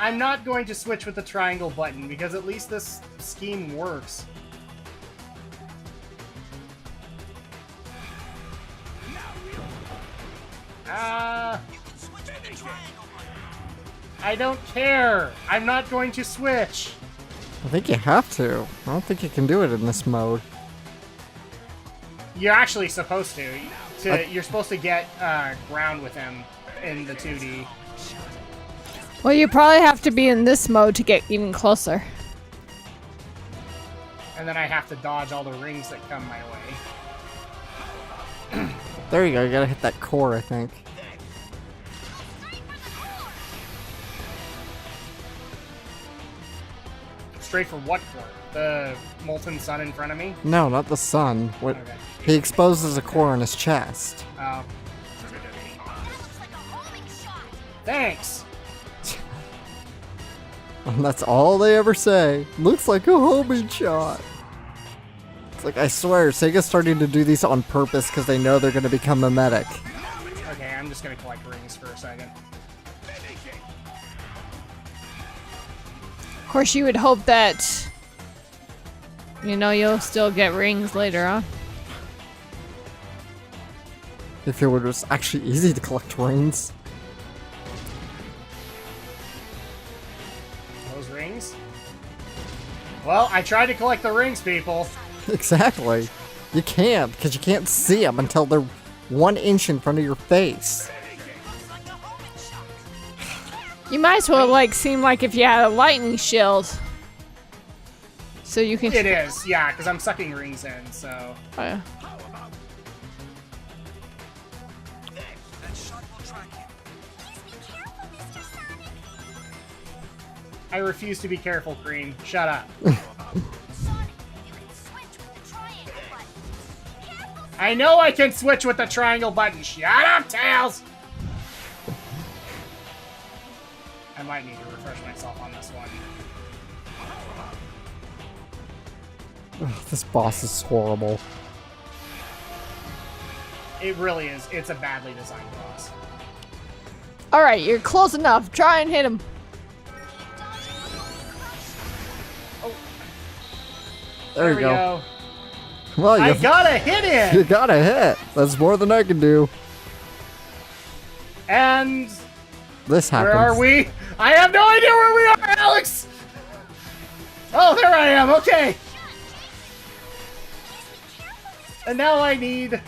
I'm not going to switch with the triangle button, because at least this scheme works. I don't care. I'm not going to switch. I think you have to. I don't think you can do it in this mode. You're actually supposed to. You're supposed to get ground with him in the 2D. Well, you probably have to be in this mode to get even closer. And then I have to dodge all the rings that come my way. There you go. You gotta hit that core, I think. Straight for what core? The molten sun in front of me? No, not the sun. What? Okay. He exposes a core in his chest. Oh. Thanks! And that's all they ever say. Looks like a homing shot. It's like, I swear, Sega's starting to do these on purpose because they know they're going to become mimetic. Okay, I'm just gonna collect rings for a second. Of course, you would hope that, you know, you'll still get rings later on. If it was actually easy to collect rings. Those rings? Well, I tried to collect the rings, people. Exactly. You can't, because you can't see them until they're 1 inch in front of your face. You might as well, like, seem like if you had a lightning shield. So you can... It is, yeah, because I'm sucking rings in, so... Oh, yeah. I refuse to be careful, Cream. Shut up. I know I can switch with the triangle button. Shut up, Tails! I might need to refresh myself on this one. Ugh, this boss is horrible. It really is. It's a badly designed boss. Alright, you're close enough. Try and hit him. There we you go. Well, I gotta hit you him! gotta hit. That's more than I can do. And... This happens. where are we? I have no idea where we are, Alex! Oh, there I am, okay! And now I need...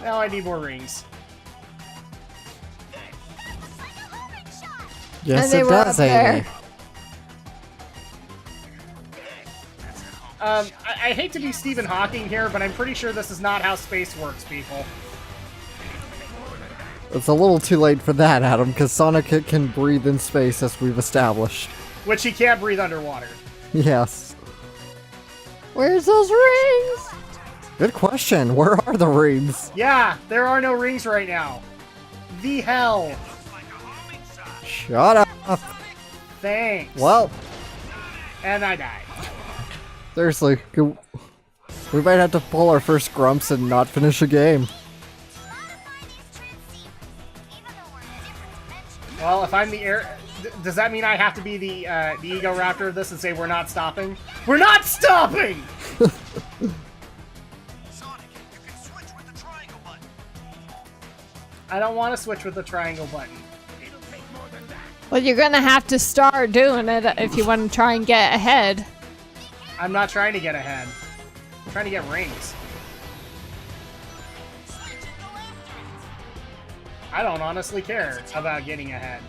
now I need more rings. Yes, And they it were up does, there. Amy. I hate to be Stephen Hawking here, but I'm pretty sure this is not how space works, people. It's a little too late for that, Adam, because Sonic can breathe in space, as we've established. Which he can't breathe underwater. Yes. Where's those rings? Good question. Where are the rings? Yeah, there are no rings right now. The hell. Shut up. Thanks. Well, And I died. seriously, we might have to pull our first grumps and not finish a game. Well, if I'm the air... does that mean I have to be the Ego Raptor of this and say we're not stopping? We're not stopping! I don't want to switch with the triangle button. Well, you're gonna have to start doing it if you want to try and get ahead. I'm not trying to get ahead. I'm trying to get rings. I don't honestly care about getting ahead.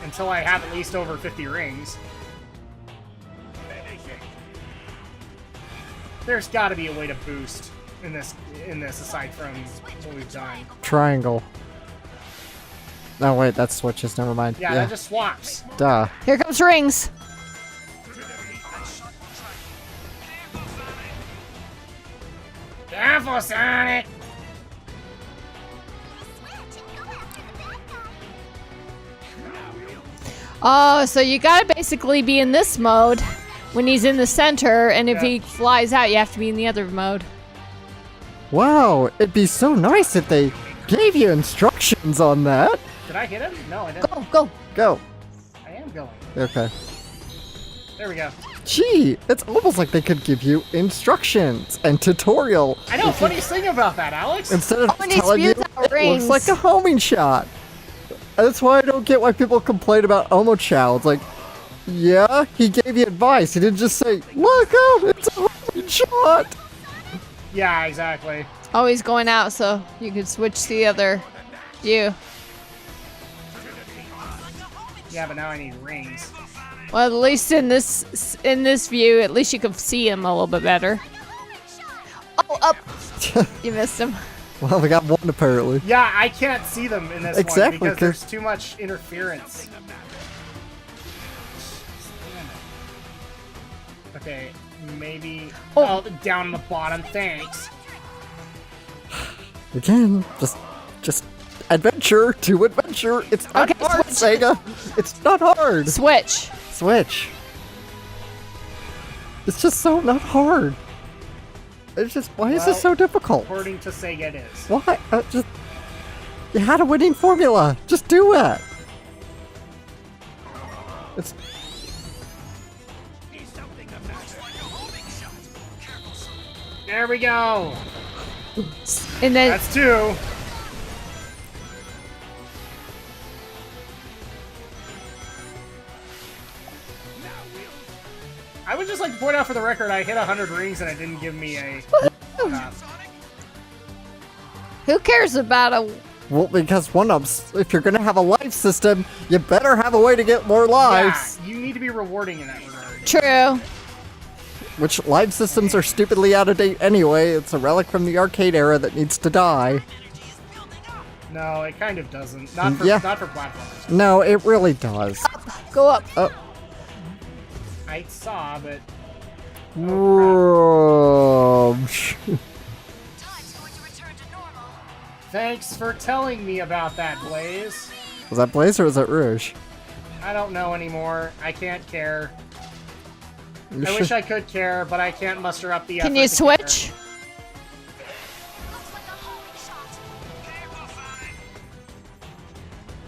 Until I have at least over 50 rings. There's got to be a way to boost in this aside from what we've done. Triangle. No, wait, that's switches. Never mind. Yeah, that just swaps. Duh. Here comes rings. Careful, Sonic! Oh, so you gotta basically be in this mode when he's in the center, and if Yeah. he flies out, you have to be in the other mode. Wow, it'd be so nice if they gave you instructions on that. Did I hit him? No, I didn't. Go, go. Go. I am going. Okay. There we go. Gee, it's almost like they could give you instructions and tutorial. I know, funniest thing about that, Alex. Instead of when he telling you, spews out it rings. looks like a homing shot. That's why I don't get why people complain about Omochao. It's like, yeah, he gave you advice. He didn't just say, look out, it's a homing shot. Yeah, exactly. Always going out so you could switch to the other view. Yeah, but now I need rings. Well, at least in this view, at least you can see him a little bit better. Oh, up! You missed him. Well, we got one apparently. Yeah, I can't see them in this Exactly, one because there's too much interference. Okay, maybe... Oh, down on the bottom, thanks. Again, just adventure to adventure. It's not Okay, hard, switch. Sega. It's not hard. Switch. Switch. It's just so not hard. It's just, why is this so difficult? According to Sega, it is. Why? You had a winning formula. Just do it. It's. There we go. And then That's two. I would just like to point out for the record, I hit 100 rings and it didn't give me a... who cares about a... Well, because if you're gonna have a life system, you better have a way to get more lives. Yeah, you need to be rewarding in that regard. True. Which life systems are stupidly out of date anyway. It's a relic from the arcade era that needs to die. No, it kind of doesn't. Not for platformers. No, it really does. Go up. Oh. I saw, but... Thanks for telling me about that, Blaze. Was that Blaze or was that Rouge? I don't know anymore. I can't care. You I wish I could care, but I can't muster up the effort Can you to switch?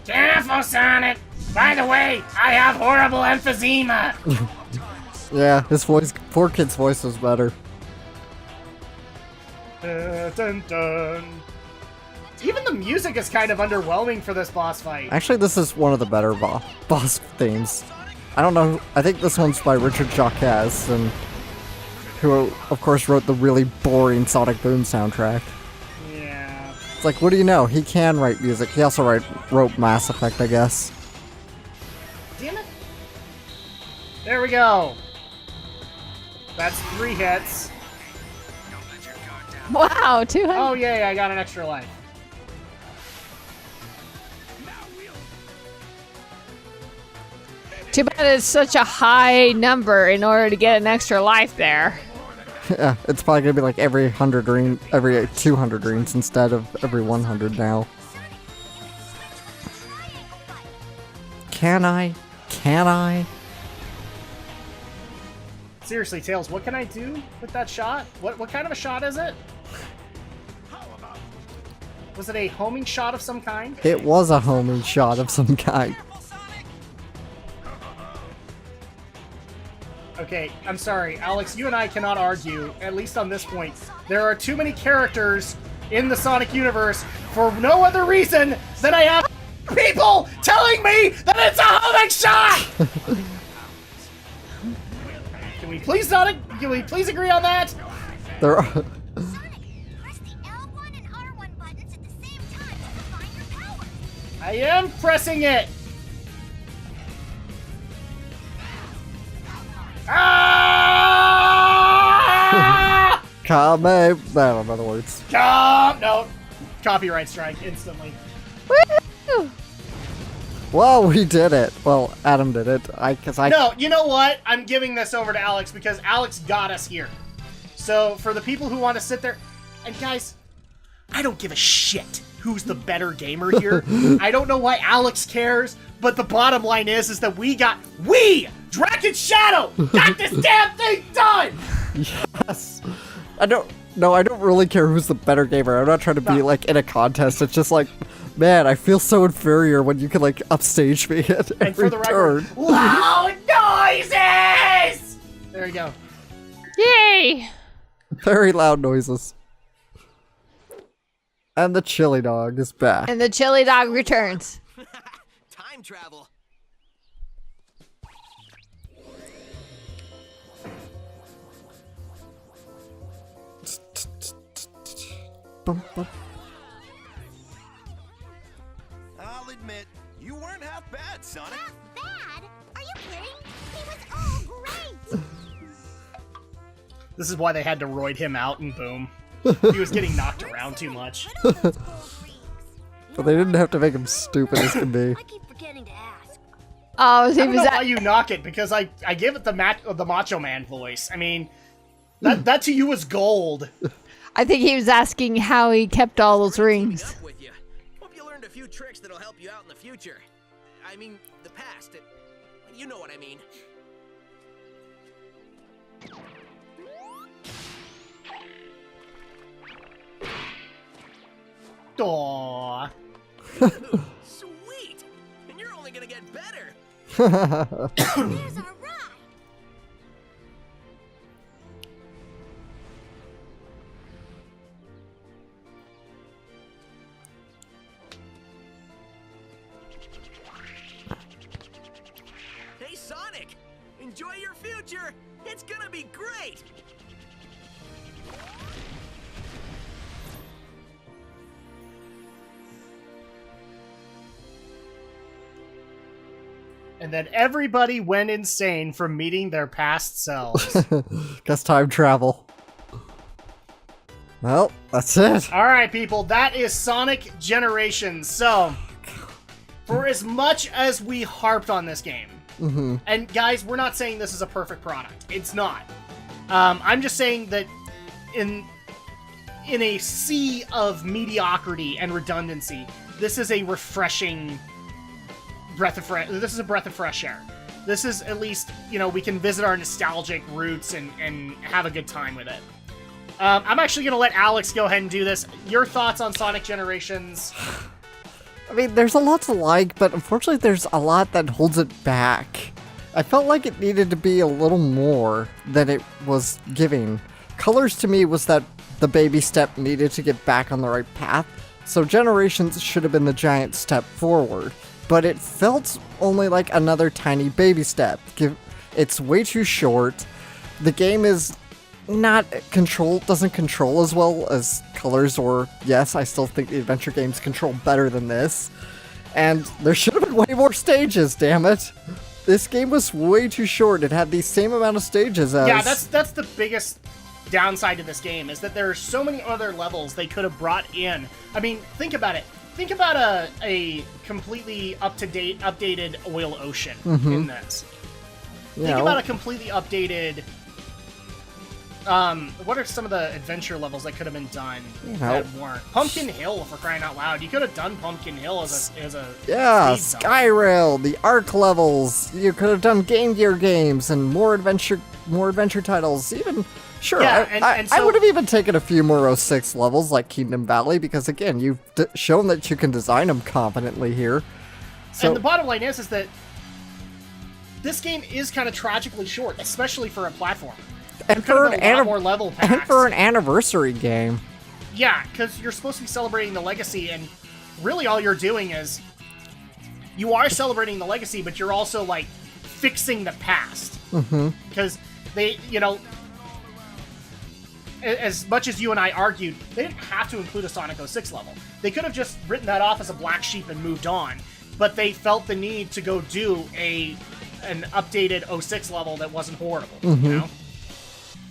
Careful, Sonic! By the way, I have horrible emphysema! Yeah, his voice, poor kid's voice was better. Dun, dun. Even the music is kind of underwhelming for this boss fight. Actually, this is one of the better boss themes. I don't know, I think this one's by Richard Jacques, and who, of course, wrote the really boring Sonic Boom soundtrack. Yeah. It's like, what do you know? He can write music. He also wrote Mass Effect, I guess. Damn it. There we go. That's 3 hits. Wow, 200. Oh, yay, I got an extra life. Too bad it's such a high number in order to get an extra life there. Yeah, it's probably gonna be like every 200 rings instead of every 100 now. Can I? Can I? Seriously, Tails, what can I do with that shot? What kind of a shot is it? Was it a homing shot of some kind? It was a homing shot of some kind. Okay, I'm sorry, Alex, you and I cannot argue, at least on this point. There are too many characters in the Sonic universe for no other reason than I have people telling me that it's a homing shot! Can we please agree on that? There are. Sonic, press the L1 and R1 buttons at the same time to combine your powers. I am pressing it! Ah! Kame. I don't know the words. No. Copyright strike instantly. Woo! Well, we did it. Well, Adam did it. No, you know what? I'm giving this over to Alex because Alex got us here. So, for the people who want to sit there... And guys, I don't give a shit who's the better gamer here. I don't know why Alex cares, but the bottom line is that we, Drak and Shadow, got this damn thing done! Yes. I don't really care who's the better gamer. I'm not trying to be like in a contest. It's just like Man, I feel so inferior when you can, like, upstage me at And for every the record, turn. loud noises! There you go. Yay! Very loud noises. And the chili dog is back. And the chili dog returns. Time travel. Bum, bum. I'll admit, you weren't half bad, Sonic. Half bad? Are you kidding? He was all great. This is why they had to roid him out and boom. He was getting knocked around too much. But they didn't have to make him stupid as can be. I keep forgetting to ask. Oh, he I don't was know why you knock it, because I gave it the Macho Man voice. I mean, that to you was gold. I think he was asking how he kept all those rings. Up with you. Hope you learned a few tricks that'll help you out in the future. I mean, the past. You know what I mean. Aww. Sweet! And you're only gonna get better. There's our ride. Hey, Sonic! Enjoy your future! It's gonna be great! And then everybody went insane from meeting their past selves. Guess time travel. Well, that's it. All right, people, that is Sonic Generations. So, for as much as we harped on this game, and guys, we're not saying this is a perfect product. It's not. I'm just saying that in a sea of mediocrity and redundancy, this is a refreshing breath of fresh. This is a breath of fresh air. This is at least, we can visit our nostalgic roots and have a good time with it. I'm actually going to let Alex go ahead and do this. Your thoughts on Sonic Generations? I mean, there's a lot to like, but unfortunately there's a lot that holds it back. I felt like it needed to be a little more than it was giving. Colors to me was that the baby step needed to get back on the right path, so Generations should have been the giant step forward. But it felt only like another tiny baby step. It's way too short. The game is not doesn't control as well as Colors, or yes, I still think the adventure games control better than this. And there should have been way more stages, damn it. This game was way too short. It had the same amount of stages as... Yeah, that's the biggest downside to this game, is that there are so many other levels they could have brought in. I mean, think about it. Think about a completely up-to-date, updated Oil Ocean in this. Think about a completely updated... what are some of the adventure levels that could have been done that weren't? Pumpkin Hill, for crying out loud. You could have done Pumpkin Hill as a yeah, speed zone. Skyrail, the Arc levels. You could have done Game Gear games and more adventure titles. Even sure, Yeah, I so- would have even taken a few more 06 levels like Kingdom Valley, because again, you've shown that you can design them competently here. So And the bottom line is that this game is kind of tragically short, especially for a platform. and Could for have an been a lot more level packs. and for an anniversary game. Yeah, because you're supposed to be celebrating the legacy, and really all you're doing is you are celebrating the legacy, but you're also like fixing the past. Because they, as much as you and I argued, they didn't have to include a Sonic 06 level. They could have just written that off as a black sheep and moved on, but they felt the need to go do an updated 06 level that wasn't horrible,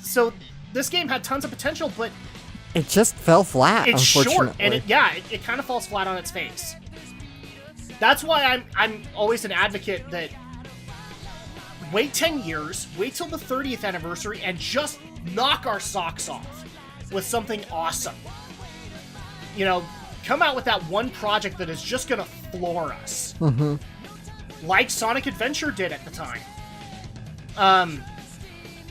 So this game had tons of potential, but It just fell flat, it's unfortunately. short, and it kind of falls flat on its face. That's why I'm always an advocate that wait 10 years, wait till the 30th anniversary, and just knock our socks off with something awesome. Come out with that one project that is just gonna floor us. Like Sonic Adventure did at the time.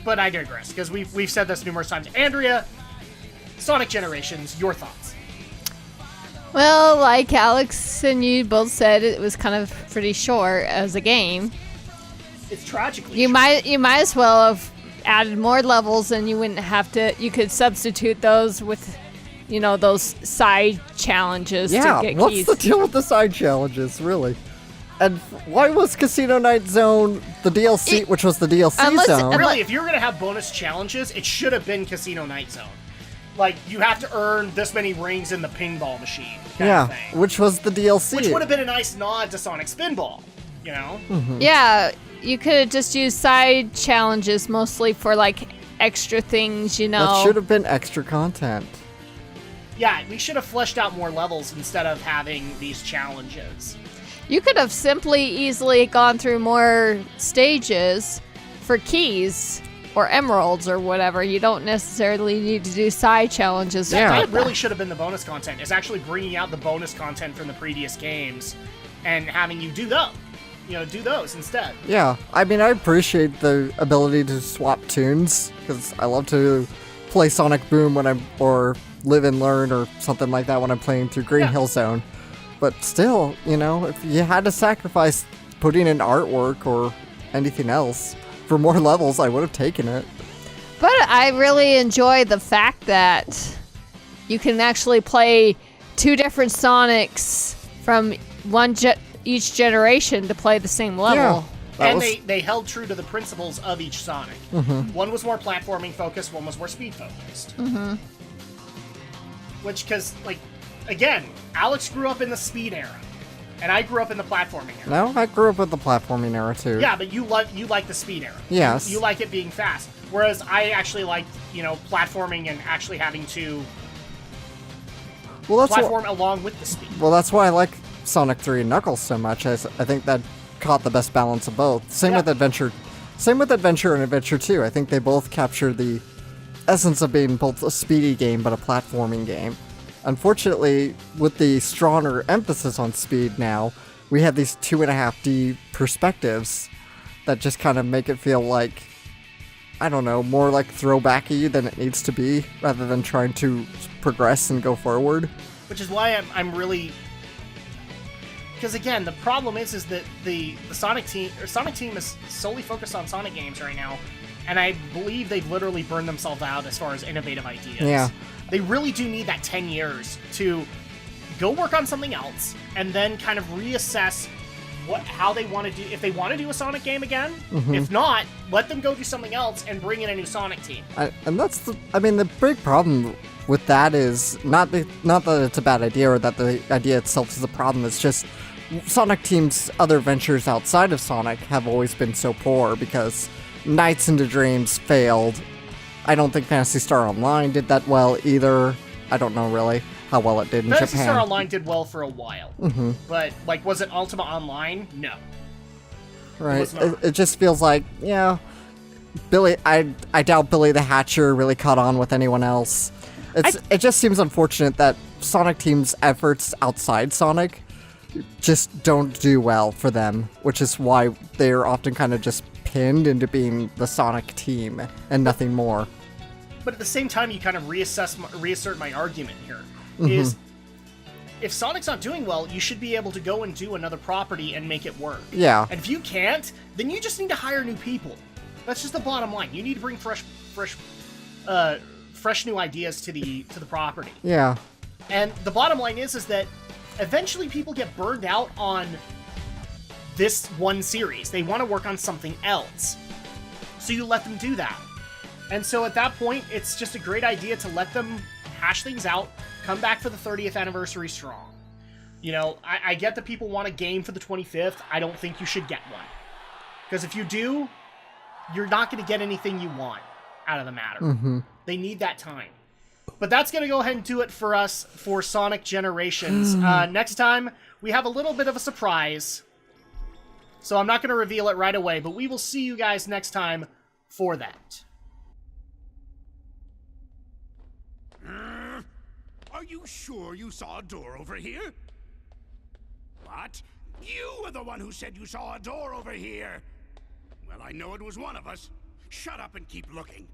But I digress, because we've said this numerous times. Andrea, Sonic Generations, your thoughts? Well, like Alex and you both said, it was kind of pretty short as a game. It's tragically You short. might as well have added more levels, and you wouldn't have to. You could substitute those with, those side challenges Yeah, to get what's keys. the deal with the side challenges, really? And why was Casino Night Zone the DLC, which was the DLC Unless- zone? Really, if you're going to have bonus challenges, it should have been Casino Night Zone. Like, you have to earn this many rings in the pinball machine kind of thing. which was the DLC. Which would have been a nice nod to Sonic Spinball, you know? Yeah, you could have just used side challenges mostly for like extra things, That should have been extra content. Yeah, we should have fleshed out more levels instead of having these challenges. You could have simply easily gone through more stages for keys or emeralds or whatever. You don't necessarily need to do side challenges. Yeah. That really should have been the bonus content, is actually bringing out the bonus content from the previous games and having you do those. Do those instead. Yeah, I mean, I appreciate the ability to swap tunes, because I love to play Sonic Boom or Live and Learn or something like that when I'm playing through Green Yeah. Hill Zone. But still, if you had to sacrifice putting in artwork or anything else for more levels, I would have taken it. But I really enjoy the fact that you can actually play two different Sonics from each generation to play the same level. And they held true to the principles of each Sonic. One was more platforming focused, one was more speed focused. Which, again, Alex grew up in the speed era, and I grew up in the platforming era. No, I grew up with the platforming era too. Yeah, but you like the speed era. Yes. You like it being fast. Whereas I actually like, platforming and actually having to Well, that's platform along with the speed. Well, that's why I like Sonic 3 and Knuckles so much. I think that caught the best balance of both. Same with Adventure and Adventure 2. I think they both capture the essence of being both a speedy game but a platforming game. Unfortunately, with the stronger emphasis on speed now, we have these 2.5D perspectives that just kind of make it feel like, I don't know, more like throwbacky than it needs to be, rather than trying to progress and go forward. Which is why I'm really... Because again, the problem is that the Sonic team is solely focused on Sonic games right now, and I believe they've literally burned themselves out as far as innovative ideas. Yeah. They really do need that 10 years to go work on something else, and then kind of reassess how they want to do, if they want to do a Sonic game again. If not, let them go do something else and bring in a new Sonic team. And that's the big problem with that is not that it's a bad idea or that the idea itself is a problem. It's just Sonic Team's other ventures outside of Sonic have always been so poor because Nights into Dreams failed. I don't think Phantasy Star Online did that well either. I don't know really how well it did in Phantasy Japan. Star Online did well for a while, but was it Ultima Online? No. Right. was not. It just feels like, Billy. I doubt Billy the Hatcher really caught on with anyone else. It just seems unfortunate that Sonic Team's efforts outside Sonic just don't do well for them, which is why they're often kind of just pinned into being the Sonic team and nothing more. But at the same time, you kind of reassert my argument here. Is if Sonic's not doing well, you should be able to go and do another property and make it work. Yeah. And if you can't, then you just need to hire new people. That's just the bottom line. You need to bring fresh new ideas to the property. Yeah. And the bottom line is that eventually people get burned out on this one series. They want to work on something else. So you let them do that. And so at that point, it's just a great idea to let them hash things out, come back for the 30th anniversary strong. I get that people want a game for the 25th. I don't think you should get one. Because if you do, you're not going to get anything you want out of the matter. They need that time. But that's going to go ahead and do it for us for Sonic Generations. Next time, we have a little bit of a surprise. So I'm not going to reveal it right away, but we will see you guys next time for that. Are you sure you saw a door over here? What? You were the one who said you saw a door over here! Well, I know it was one of us. Shut up and keep looking.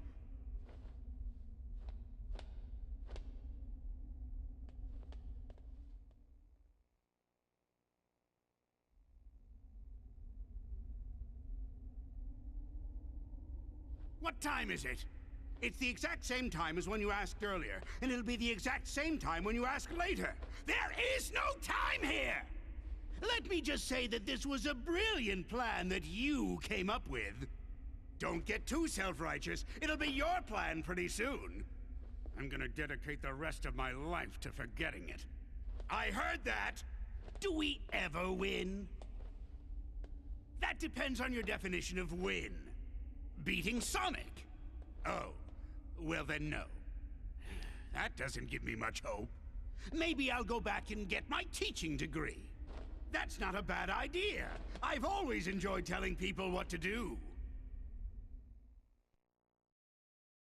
What time is it? It's the exact same time as when you asked earlier, and it'll be the exact same time when you ask later. There is no time here! Let me just say that this was a brilliant plan that you came up with. Don't get too self-righteous. It'll be your plan pretty soon. I'm gonna dedicate the rest of my life to forgetting it. I heard that! Do we ever win? That depends on your definition of win. Beating Sonic? Oh, well then no. That doesn't give me much hope. Maybe I'll go back and get my teaching degree. That's not a bad idea. I've always enjoyed telling people what to do.